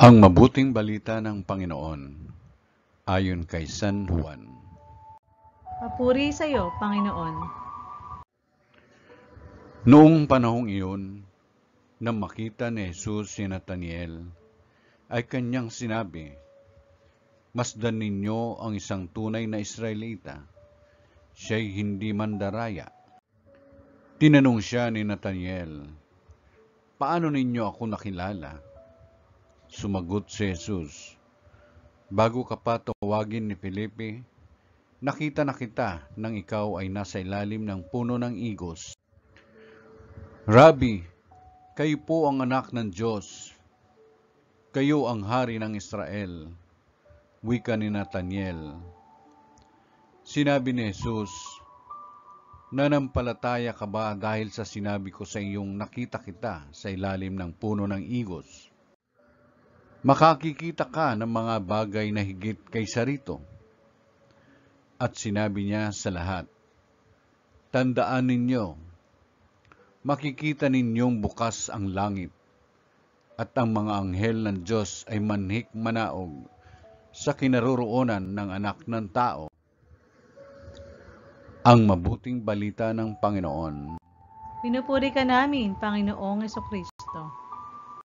Ang mabuting balita ng Panginoon ayon kay San Juan. Papuri sa iyo, Panginoon. Noong panahong iyon, nang makita ni Jesus si Nataniel, ay kanyang sinabi, "Masdan ninyo ang isang tunay na Israelita, siya'y hindi mandaraya." Tinanong siya ni Nataniel, "Paano ninyo ako nakilala?" Sumagot si Jesus, "Bago ka pa tawagin ni Felipe, nakita na kita nang ikaw ay nasa ilalim ng puno ng igos." "Rabbi, kayo po ang anak ng Diyos. Kayo ang hari ng Israel," wika ni Nataniel. Sinabi ni Jesus, "Nanampalataya ka ba dahil sa sinabi ko sa iyong nakita kita sa ilalim ng puno ng igos? Makakikita ka ng mga bagay na higit kaysa rito." At sinabi niya sa lahat, "Tandaan ninyo, makikita ninyong bukas ang langit, at ang mga anghel ng Diyos ay manhik manaog sa kinaroroonan ng Anak ng Tao." Ang mabuting balita ng Panginoon. Pinupuri ka namin, Panginoong Hesukristo.